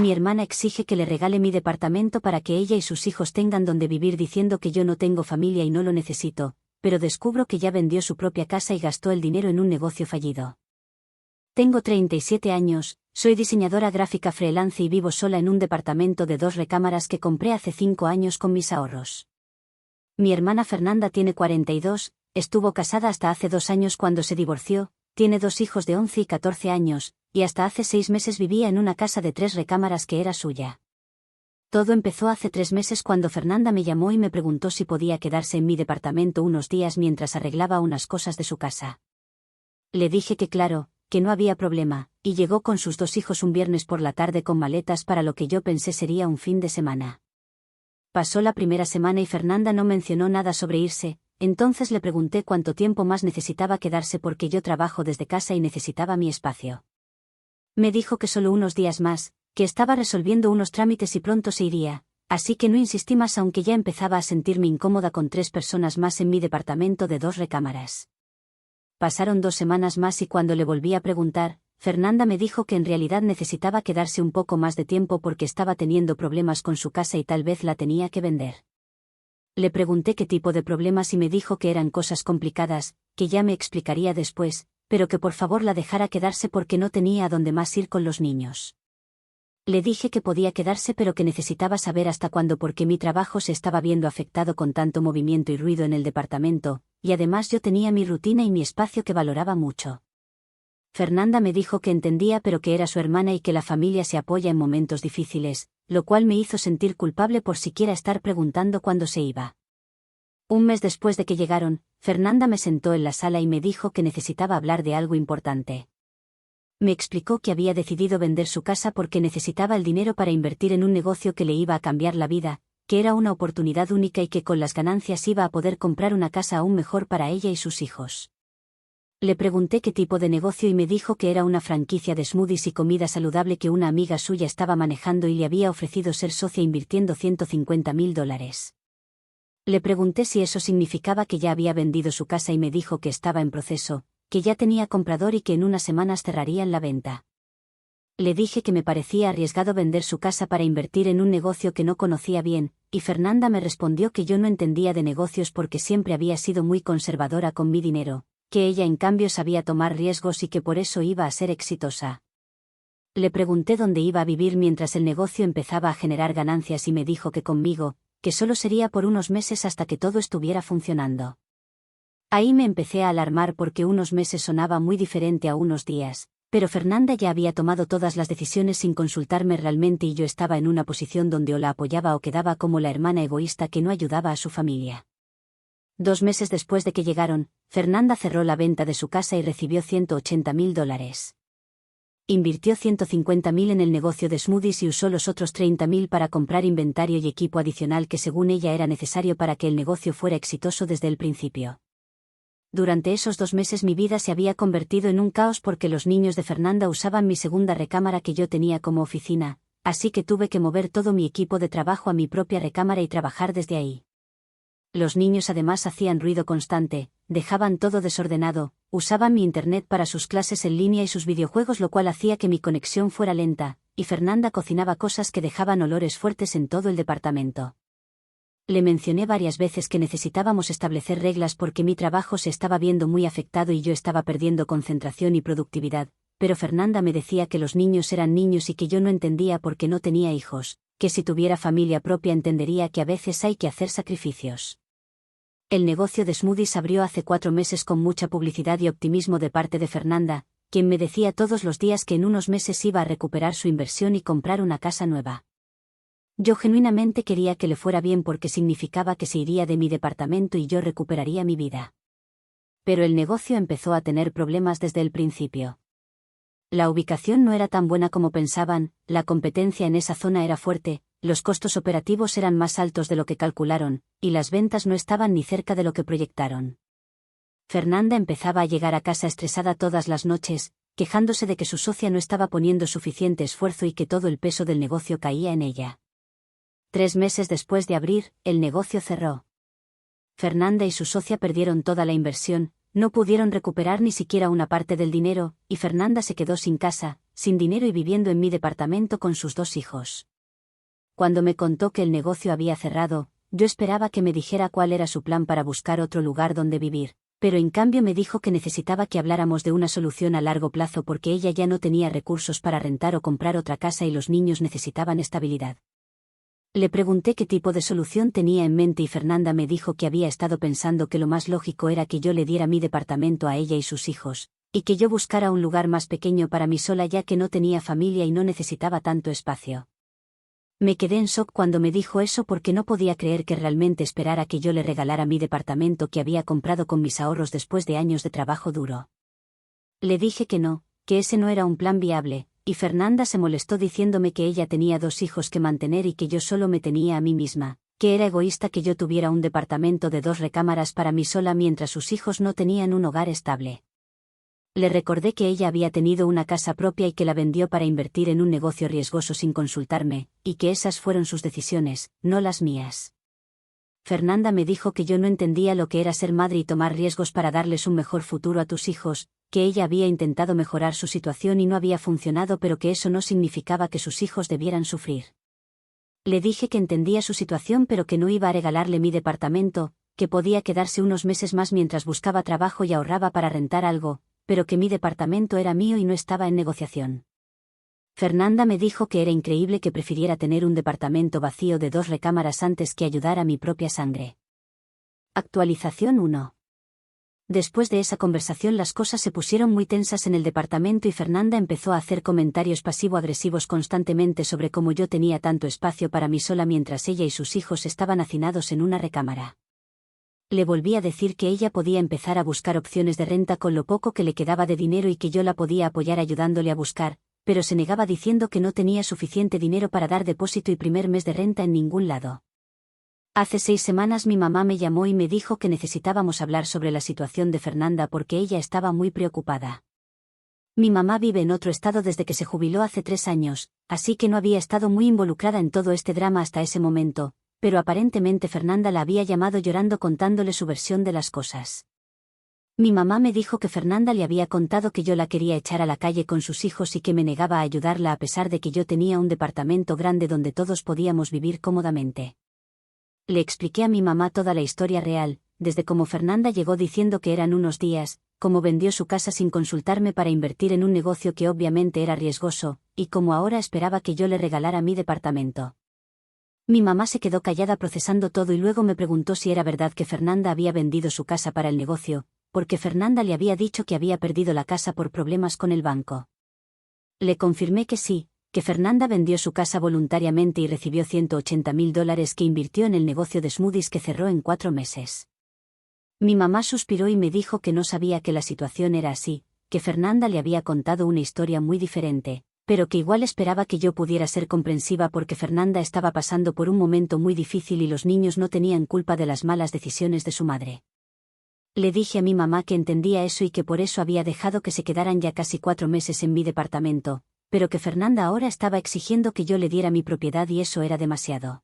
Mi hermana exige que le regale mi departamento para que ella y sus hijos tengan donde vivir diciendo que yo no tengo familia y no lo necesito, pero descubro que ya vendió su propia casa y gastó el dinero en un negocio fallido. Tengo 37 años, soy diseñadora gráfica freelance y vivo sola en un departamento de 2 recámaras que compré hace 5 años con mis ahorros. Mi hermana Fernanda tiene 42, estuvo casada hasta hace 2 años cuando se divorció, tiene 2 hijos de 11 y 14 años, y hasta hace 6 meses vivía en una casa de 3 recámaras que era suya. Todo empezó hace 3 meses cuando Fernanda me llamó y me preguntó si podía quedarse en mi departamento unos días mientras arreglaba unas cosas de su casa. Le dije que claro, que no había problema, y llegó con sus 2 hijos un viernes por la tarde con maletas para lo que yo pensé sería un fin de semana. Pasó la primera semana y Fernanda no mencionó nada sobre irse, entonces le pregunté cuánto tiempo más necesitaba quedarse porque yo trabajo desde casa y necesitaba mi espacio. Me dijo que solo unos días más, que estaba resolviendo unos trámites y pronto se iría, así que no insistí más aunque ya empezaba a sentirme incómoda con 3 personas más en mi departamento de 2 recámaras. Pasaron 2 semanas más y cuando le volví a preguntar, Fernanda me dijo que en realidad necesitaba quedarse un poco más de tiempo porque estaba teniendo problemas con su casa y tal vez la tenía que vender. Le pregunté qué tipo de problemas y me dijo que eran cosas complicadas, que ya me explicaría después, pero que por favor la dejara quedarse porque no tenía a dónde más ir con los niños. Le dije que podía quedarse pero que necesitaba saber hasta cuándo porque mi trabajo se estaba viendo afectado con tanto movimiento y ruido en el departamento, y además yo tenía mi rutina y mi espacio que valoraba mucho. Fernanda me dijo que entendía pero que era su hermana y que la familia se apoya en momentos difíciles, lo cual me hizo sentir culpable por siquiera estar preguntando cuándo se iba. Un mes después de que llegaron, Fernanda me sentó en la sala y me dijo que necesitaba hablar de algo importante. Me explicó que había decidido vender su casa porque necesitaba el dinero para invertir en un negocio que le iba a cambiar la vida, que era una oportunidad única y que con las ganancias iba a poder comprar una casa aún mejor para ella y sus hijos. Le pregunté qué tipo de negocio y me dijo que era una franquicia de smoothies y comida saludable que una amiga suya estaba manejando y le había ofrecido ser socia invirtiendo $150.000. Le pregunté si eso significaba que ya había vendido su casa y me dijo que estaba en proceso, que ya tenía comprador y que en unas semanas cerrarían la venta. Le dije que me parecía arriesgado vender su casa para invertir en un negocio que no conocía bien, y Fernanda me respondió que yo no entendía de negocios porque siempre había sido muy conservadora con mi dinero, que ella en cambio sabía tomar riesgos y que por eso iba a ser exitosa. Le pregunté dónde iba a vivir mientras el negocio empezaba a generar ganancias y me dijo que conmigo, que solo sería por unos meses hasta que todo estuviera funcionando. Ahí me empecé a alarmar porque unos meses sonaba muy diferente a unos días, pero Fernanda ya había tomado todas las decisiones sin consultarme realmente y yo estaba en una posición donde o la apoyaba o quedaba como la hermana egoísta que no ayudaba a su familia. 2 meses después de que llegaron, Fernanda cerró la venta de su casa y recibió $180.000. Invirtió $150.000 en el negocio de smoothies y usó los otros $30.000 para comprar inventario y equipo adicional que según ella era necesario para que el negocio fuera exitoso desde el principio. Durante esos 2 meses mi vida se había convertido en un caos porque los niños de Fernanda usaban mi segunda recámara que yo tenía como oficina, así que tuve que mover todo mi equipo de trabajo a mi propia recámara y trabajar desde ahí. Los niños además hacían ruido constante, dejaban todo desordenado, usaban mi internet para sus clases en línea y sus videojuegos lo cual hacía que mi conexión fuera lenta, y Fernanda cocinaba cosas que dejaban olores fuertes en todo el departamento. Le mencioné varias veces que necesitábamos establecer reglas porque mi trabajo se estaba viendo muy afectado y yo estaba perdiendo concentración y productividad, pero Fernanda me decía que los niños eran niños y que yo no entendía por qué no tenía hijos, que si tuviera familia propia entendería que a veces hay que hacer sacrificios. El negocio de smoothies abrió hace 4 meses con mucha publicidad y optimismo de parte de Fernanda, quien me decía todos los días que en unos meses iba a recuperar su inversión y comprar una casa nueva. Yo genuinamente quería que le fuera bien porque significaba que se iría de mi departamento y yo recuperaría mi vida. Pero el negocio empezó a tener problemas desde el principio. La ubicación no era tan buena como pensaban, la competencia en esa zona era fuerte, los costos operativos eran más altos de lo que calcularon, y las ventas no estaban ni cerca de lo que proyectaron. Fernanda empezaba a llegar a casa estresada todas las noches, quejándose de que su socia no estaba poniendo suficiente esfuerzo y que todo el peso del negocio caía en ella. 3 meses después de abrir, el negocio cerró. Fernanda y su socia perdieron toda la inversión, no pudieron recuperar ni siquiera una parte del dinero, y Fernanda se quedó sin casa, sin dinero y viviendo en mi departamento con sus 2 hijos. Cuando me contó que el negocio había cerrado, yo esperaba que me dijera cuál era su plan para buscar otro lugar donde vivir, pero en cambio me dijo que necesitaba que habláramos de una solución a largo plazo porque ella ya no tenía recursos para rentar o comprar otra casa y los niños necesitaban estabilidad. Le pregunté qué tipo de solución tenía en mente y Fernanda me dijo que había estado pensando que lo más lógico era que yo le diera mi departamento a ella y sus hijos, y que yo buscara un lugar más pequeño para mí sola ya que no tenía familia y no necesitaba tanto espacio. Me quedé en shock cuando me dijo eso porque no podía creer que realmente esperara que yo le regalara mi departamento que había comprado con mis ahorros después de años de trabajo duro. Le dije que no, que ese no era un plan viable, y Fernanda se molestó diciéndome que ella tenía 2 hijos que mantener y que yo solo me tenía a mí misma, que era egoísta que yo tuviera un departamento de 2 recámaras para mí sola mientras sus hijos no tenían un hogar estable. Le recordé que ella había tenido una casa propia y que la vendió para invertir en un negocio riesgoso sin consultarme, y que esas fueron sus decisiones, no las mías. Fernanda me dijo que yo no entendía lo que era ser madre y tomar riesgos para darles un mejor futuro a tus hijos, que ella había intentado mejorar su situación y no había funcionado pero que eso no significaba que sus hijos debieran sufrir. Le dije que entendía su situación pero que no iba a regalarle mi departamento, que podía quedarse unos meses más mientras buscaba trabajo y ahorraba para rentar algo, pero que mi departamento era mío y no estaba en negociación. Fernanda me dijo que era increíble que prefiriera tener un departamento vacío de 2 recámaras antes que ayudar a mi propia sangre. Actualización 1. Después de esa conversación las cosas se pusieron muy tensas en el departamento y Fernanda empezó a hacer comentarios pasivo-agresivos constantemente sobre cómo yo tenía tanto espacio para mí sola mientras ella y sus hijos estaban hacinados en una recámara. Le volví a decir que ella podía empezar a buscar opciones de renta con lo poco que le quedaba de dinero y que yo la podía apoyar ayudándole a buscar, pero se negaba diciendo que no tenía suficiente dinero para dar depósito y primer mes de renta en ningún lado. Hace 6 semanas mi mamá me llamó y me dijo que necesitábamos hablar sobre la situación de Fernanda porque ella estaba muy preocupada. Mi mamá vive en otro estado desde que se jubiló hace 3 años, así que no había estado muy involucrada en todo este drama hasta ese momento, pero aparentemente Fernanda la había llamado llorando contándole su versión de las cosas. Mi mamá me dijo que Fernanda le había contado que yo la quería echar a la calle con sus hijos y que me negaba a ayudarla a pesar de que yo tenía un departamento grande donde todos podíamos vivir cómodamente. Le expliqué a mi mamá toda la historia real, desde cómo Fernanda llegó diciendo que eran unos días, cómo vendió su casa sin consultarme para invertir en un negocio que obviamente era riesgoso, y cómo ahora esperaba que yo le regalara mi departamento. Mi mamá se quedó callada procesando todo y luego me preguntó si era verdad que Fernanda había vendido su casa para el negocio, porque Fernanda le había dicho que había perdido la casa por problemas con el banco. Le confirmé que sí, que Fernanda vendió su casa voluntariamente y recibió $180.000 que invirtió en el negocio de smoothies que cerró en 4 meses. Mi mamá suspiró y me dijo que no sabía que la situación era así, que Fernanda le había contado una historia muy diferente, pero que igual esperaba que yo pudiera ser comprensiva porque Fernanda estaba pasando por un momento muy difícil y los niños no tenían culpa de las malas decisiones de su madre. Le dije a mi mamá que entendía eso y que por eso había dejado que se quedaran ya casi 4 meses en mi departamento, pero que Fernanda ahora estaba exigiendo que yo le diera mi propiedad y eso era demasiado.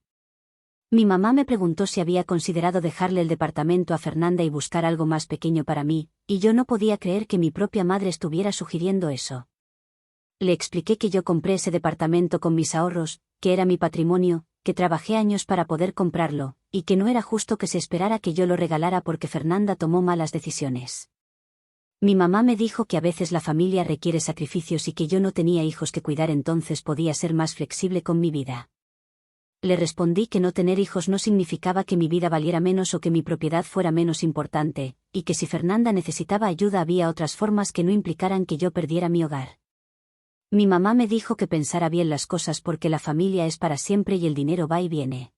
Mi mamá me preguntó si había considerado dejarle el departamento a Fernanda y buscar algo más pequeño para mí, y yo no podía creer que mi propia madre estuviera sugiriendo eso. Le expliqué que yo compré ese departamento con mis ahorros, que era mi patrimonio, que trabajé años para poder comprarlo, y que no era justo que se esperara que yo lo regalara porque Fernanda tomó malas decisiones. Mi mamá me dijo que a veces la familia requiere sacrificios y que yo no tenía hijos que cuidar, entonces podía ser más flexible con mi vida. Le respondí que no tener hijos no significaba que mi vida valiera menos o que mi propiedad fuera menos importante, y que si Fernanda necesitaba ayuda había otras formas que no implicaran que yo perdiera mi hogar. Mi mamá me dijo que pensara bien las cosas porque la familia es para siempre y el dinero va y viene.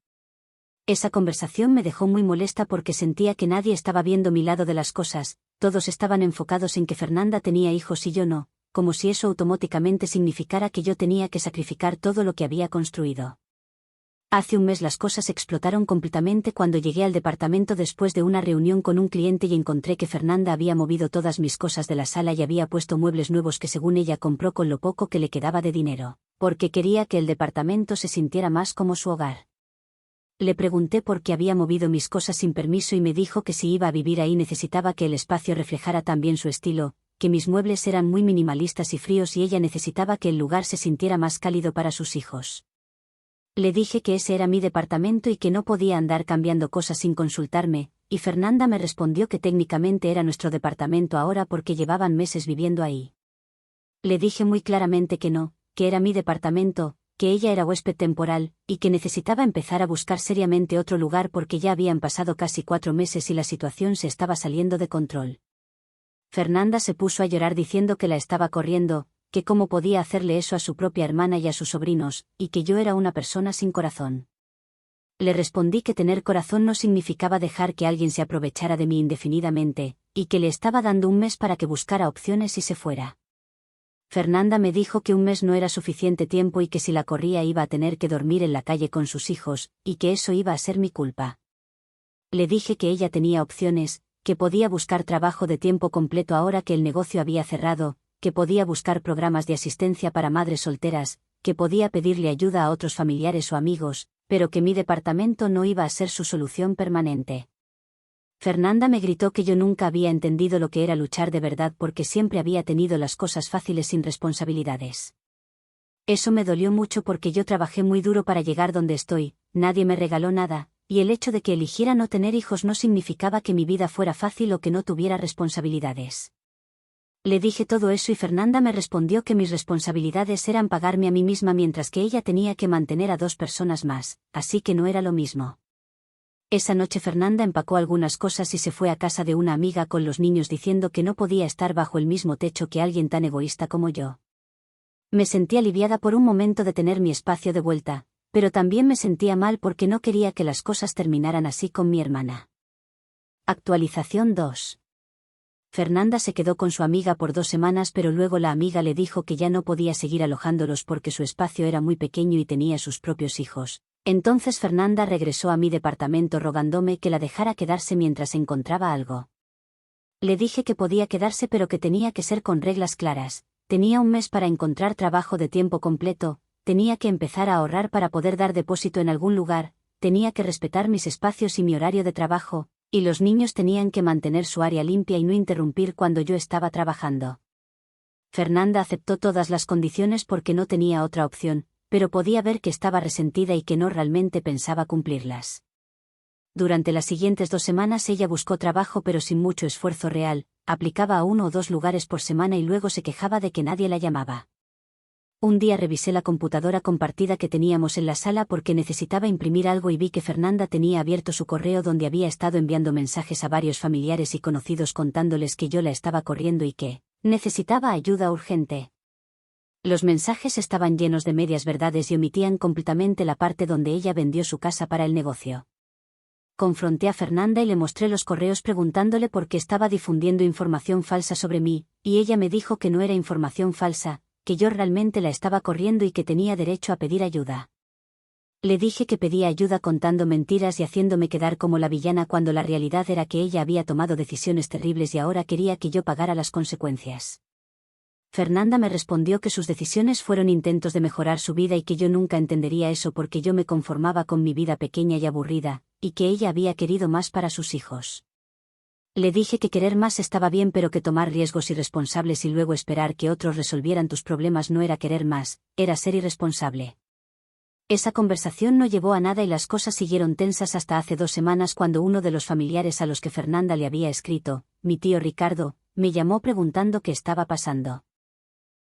Esa conversación me dejó muy molesta porque sentía que nadie estaba viendo mi lado de las cosas, todos estaban enfocados en que Fernanda tenía hijos y yo no, como si eso automáticamente significara que yo tenía que sacrificar todo lo que había construido. Hace un mes las cosas explotaron completamente cuando llegué al departamento después de una reunión con un cliente y encontré que Fernanda había movido todas mis cosas de la sala y había puesto muebles nuevos que según ella compró con lo poco que le quedaba de dinero, porque quería que el departamento se sintiera más como su hogar. Le pregunté por qué había movido mis cosas sin permiso y me dijo que si iba a vivir ahí necesitaba que el espacio reflejara también su estilo, que mis muebles eran muy minimalistas y fríos y ella necesitaba que el lugar se sintiera más cálido para sus hijos. Le dije que ese era mi departamento y que no podía andar cambiando cosas sin consultarme, y Fernanda me respondió que técnicamente era nuestro departamento ahora porque llevaban meses viviendo ahí. Le dije muy claramente que no, que era mi departamento, que ella era huésped temporal, y que necesitaba empezar a buscar seriamente otro lugar porque ya habían pasado casi 4 meses y la situación se estaba saliendo de control. Fernanda se puso a llorar diciendo que la estaba corriendo, que cómo podía hacerle eso a su propia hermana y a sus sobrinos, y que yo era una persona sin corazón. Le respondí que tener corazón no significaba dejar que alguien se aprovechara de mí indefinidamente, y que le estaba dando un mes para que buscara opciones y se fuera. Fernanda me dijo que un mes no era suficiente tiempo y que si la corría iba a tener que dormir en la calle con sus hijos, y que eso iba a ser mi culpa. Le dije que ella tenía opciones, que podía buscar trabajo de tiempo completo ahora que el negocio había cerrado, que podía buscar programas de asistencia para madres solteras, que podía pedirle ayuda a otros familiares o amigos, pero que mi departamento no iba a ser su solución permanente. Fernanda me gritó que yo nunca había entendido lo que era luchar de verdad porque siempre había tenido las cosas fáciles sin responsabilidades. Eso me dolió mucho porque yo trabajé muy duro para llegar donde estoy, nadie me regaló nada, y el hecho de que eligiera no tener hijos no significaba que mi vida fuera fácil o que no tuviera responsabilidades. Le dije todo eso y Fernanda me respondió que mis responsabilidades eran pagarme a mí misma mientras que ella tenía que mantener a 2 personas más, así que no era lo mismo. Esa noche Fernanda empacó algunas cosas y se fue a casa de una amiga con los niños diciendo que no podía estar bajo el mismo techo que alguien tan egoísta como yo. Me sentí aliviada por un momento de tener mi espacio de vuelta, pero también me sentía mal porque no quería que las cosas terminaran así con mi hermana. Actualización 2. Fernanda se quedó con su amiga por 2 semanas pero luego la amiga le dijo que ya no podía seguir alojándolos porque su espacio era muy pequeño y tenía sus propios hijos. Entonces Fernanda regresó a mi departamento rogándome que la dejara quedarse mientras encontraba algo. Le dije que podía quedarse pero que tenía que ser con reglas claras, tenía un mes para encontrar trabajo de tiempo completo, tenía que empezar a ahorrar para poder dar depósito en algún lugar, tenía que respetar mis espacios y mi horario de trabajo, y los niños tenían que mantener su área limpia y no interrumpir cuando yo estaba trabajando. Fernanda aceptó todas las condiciones porque no tenía otra opción, pero podía ver que estaba resentida y que no realmente pensaba cumplirlas. Durante las siguientes 2 semanas ella buscó trabajo pero sin mucho esfuerzo real, aplicaba a 1 o 2 lugares por semana y luego se quejaba de que nadie la llamaba. Un día revisé la computadora compartida que teníamos en la sala porque necesitaba imprimir algo y vi que Fernanda tenía abierto su correo donde había estado enviando mensajes a varios familiares y conocidos contándoles que yo la estaba corriendo y que necesitaba ayuda urgente. Los mensajes estaban llenos de medias verdades y omitían completamente la parte donde ella vendió su casa para el negocio. Confronté a Fernanda y le mostré los correos preguntándole por qué estaba difundiendo información falsa sobre mí, y ella me dijo que no era información falsa, que yo realmente la estaba corriendo y que tenía derecho a pedir ayuda. Le dije que pedía ayuda contando mentiras y haciéndome quedar como la villana cuando la realidad era que ella había tomado decisiones terribles y ahora quería que yo pagara las consecuencias. Fernanda me respondió que sus decisiones fueron intentos de mejorar su vida y que yo nunca entendería eso porque yo me conformaba con mi vida pequeña y aburrida, y que ella había querido más para sus hijos. Le dije que querer más estaba bien pero que tomar riesgos irresponsables y luego esperar que otros resolvieran tus problemas no era querer más, era ser irresponsable. Esa conversación no llevó a nada y las cosas siguieron tensas hasta hace 2 semanas cuando uno de los familiares a los que Fernanda le había escrito, mi tío Ricardo, me llamó preguntando qué estaba pasando.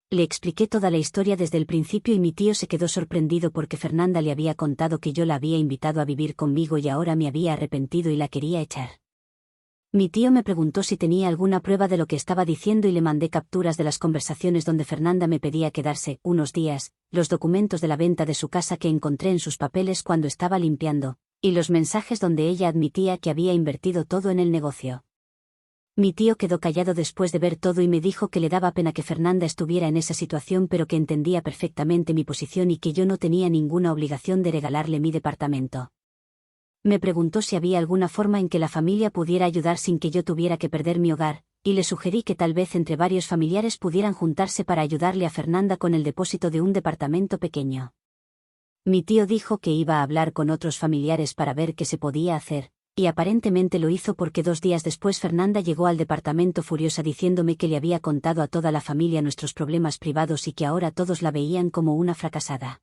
Le expliqué toda la historia desde el principio y mi tío se quedó sorprendido porque Fernanda le había contado que yo la había invitado a vivir conmigo y ahora me había arrepentido y la quería echar. Mi tío me preguntó si tenía alguna prueba de lo que estaba diciendo y le mandé capturas de las conversaciones donde Fernanda me pedía quedarse unos días, los documentos de la venta de su casa que encontré en sus papeles cuando estaba limpiando, y los mensajes donde ella admitía que había invertido todo en el negocio. Mi tío quedó callado después de ver todo y me dijo que le daba pena que Fernanda estuviera en esa situación pero que entendía perfectamente mi posición y que yo no tenía ninguna obligación de regalarle mi departamento. Me preguntó si había alguna forma en que la familia pudiera ayudar sin que yo tuviera que perder mi hogar, y le sugerí que tal vez entre varios familiares pudieran juntarse para ayudarle a Fernanda con el depósito de un departamento pequeño. Mi tío dijo que iba a hablar con otros familiares para ver qué se podía hacer, Y aparentemente lo hizo porque 2 días después Fernanda llegó al departamento furiosa diciéndome que le había contado a toda la familia nuestros problemas privados y que ahora todos la veían como una fracasada.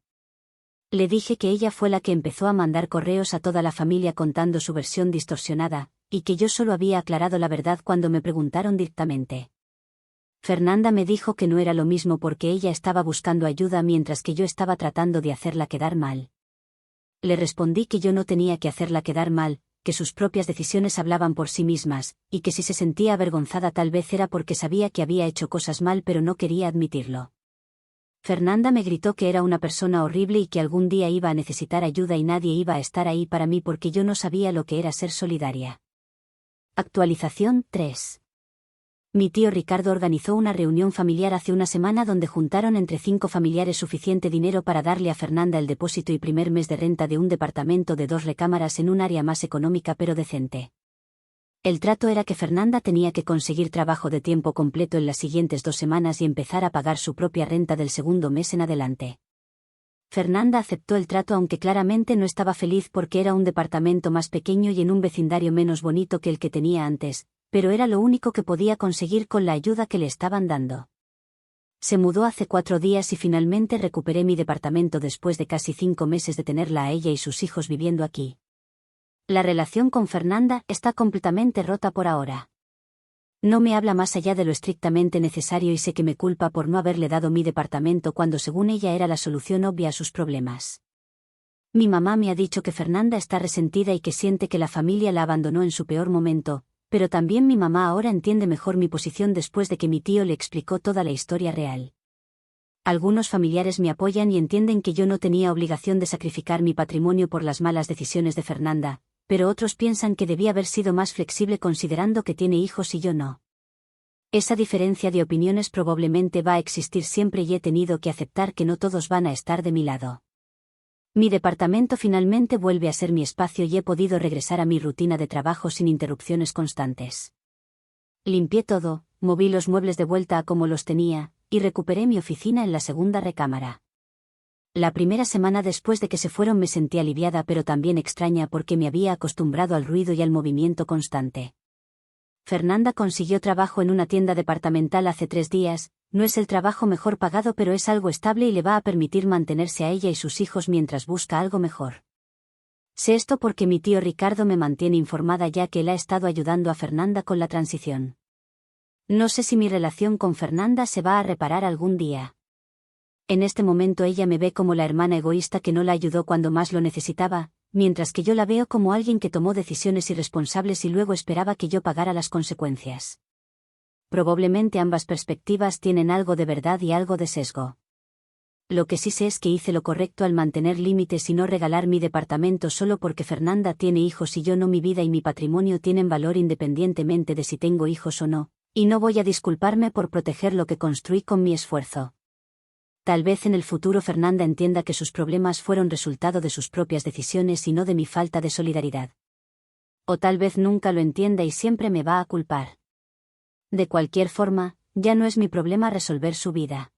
Le dije que ella fue la que empezó a mandar correos a toda la familia contando su versión distorsionada, y que yo solo había aclarado la verdad cuando me preguntaron directamente. Fernanda me dijo que no era lo mismo porque ella estaba buscando ayuda mientras que yo estaba tratando de hacerla quedar mal. Le respondí que yo no tenía que hacerla quedar mal, que sus propias decisiones hablaban por sí mismas, y que si se sentía avergonzada tal vez era porque sabía que había hecho cosas mal pero no quería admitirlo. Fernanda me gritó que era una persona horrible y que algún día iba a necesitar ayuda y nadie iba a estar ahí para mí porque yo no sabía lo que era ser solidaria. Actualización 3. Mi tío Ricardo organizó una reunión familiar hace una semana donde juntaron entre 5 familiares suficiente dinero para darle a Fernanda el depósito y primer mes de renta de un departamento de 2 recámaras en un área más económica pero decente. El trato era que Fernanda tenía que conseguir trabajo de tiempo completo en las siguientes 2 semanas y empezar a pagar su propia renta del segundo mes en adelante. Fernanda aceptó el trato aunque claramente no estaba feliz porque era un departamento más pequeño y en un vecindario menos bonito que el que tenía antes, pero era lo único que podía conseguir con la ayuda que le estaban dando. Se mudó hace 4 días y finalmente recuperé mi departamento después de casi 5 meses de tenerla a ella y sus hijos viviendo aquí. La relación con Fernanda está completamente rota por ahora. No me habla más allá de lo estrictamente necesario y sé que me culpa por no haberle dado mi departamento cuando según ella era la solución obvia a sus problemas. Mi mamá me ha dicho que Fernanda está resentida y que siente que la familia la abandonó en su peor momento, pero también mi mamá ahora entiende mejor mi posición después de que mi tío le explicó toda la historia real. Algunos familiares me apoyan y entienden que yo no tenía obligación de sacrificar mi patrimonio por las malas decisiones de Fernanda, pero otros piensan que debía haber sido más flexible considerando que tiene hijos y yo no. Esa diferencia de opiniones probablemente va a existir siempre y he tenido que aceptar que no todos van a estar de mi lado. Mi departamento finalmente vuelve a ser mi espacio y he podido regresar a mi rutina de trabajo sin interrupciones constantes. Limpié todo, moví los muebles de vuelta a como los tenía, y recuperé mi oficina en la segunda recámara. La primera semana después de que se fueron me sentí aliviada pero también extraña porque me había acostumbrado al ruido y al movimiento constante. Fernanda consiguió trabajo en una tienda departamental hace 3 días, no es el trabajo mejor pagado pero es algo estable y le va a permitir mantenerse a ella y sus hijos mientras busca algo mejor. Sé esto porque mi tío Ricardo me mantiene informada ya que él ha estado ayudando a Fernanda con la transición. No sé si mi relación con Fernanda se va a reparar algún día. En este momento ella me ve como la hermana egoísta que no la ayudó cuando más lo necesitaba, mientras que yo la veo como alguien que tomó decisiones irresponsables y luego esperaba que yo pagara las consecuencias. Probablemente ambas perspectivas tienen algo de verdad y algo de sesgo. Lo que sí sé es que hice lo correcto al mantener límites y no regalar mi departamento solo porque Fernanda tiene hijos y yo no. Mi vida y mi patrimonio tienen valor independientemente de si tengo hijos o no, y no voy a disculparme por proteger lo que construí con mi esfuerzo. Tal vez en el futuro Fernanda entienda que sus problemas fueron resultado de sus propias decisiones y no de mi falta de solidaridad. O tal vez nunca lo entienda y siempre me va a culpar. De cualquier forma, ya no es mi problema resolver su vida.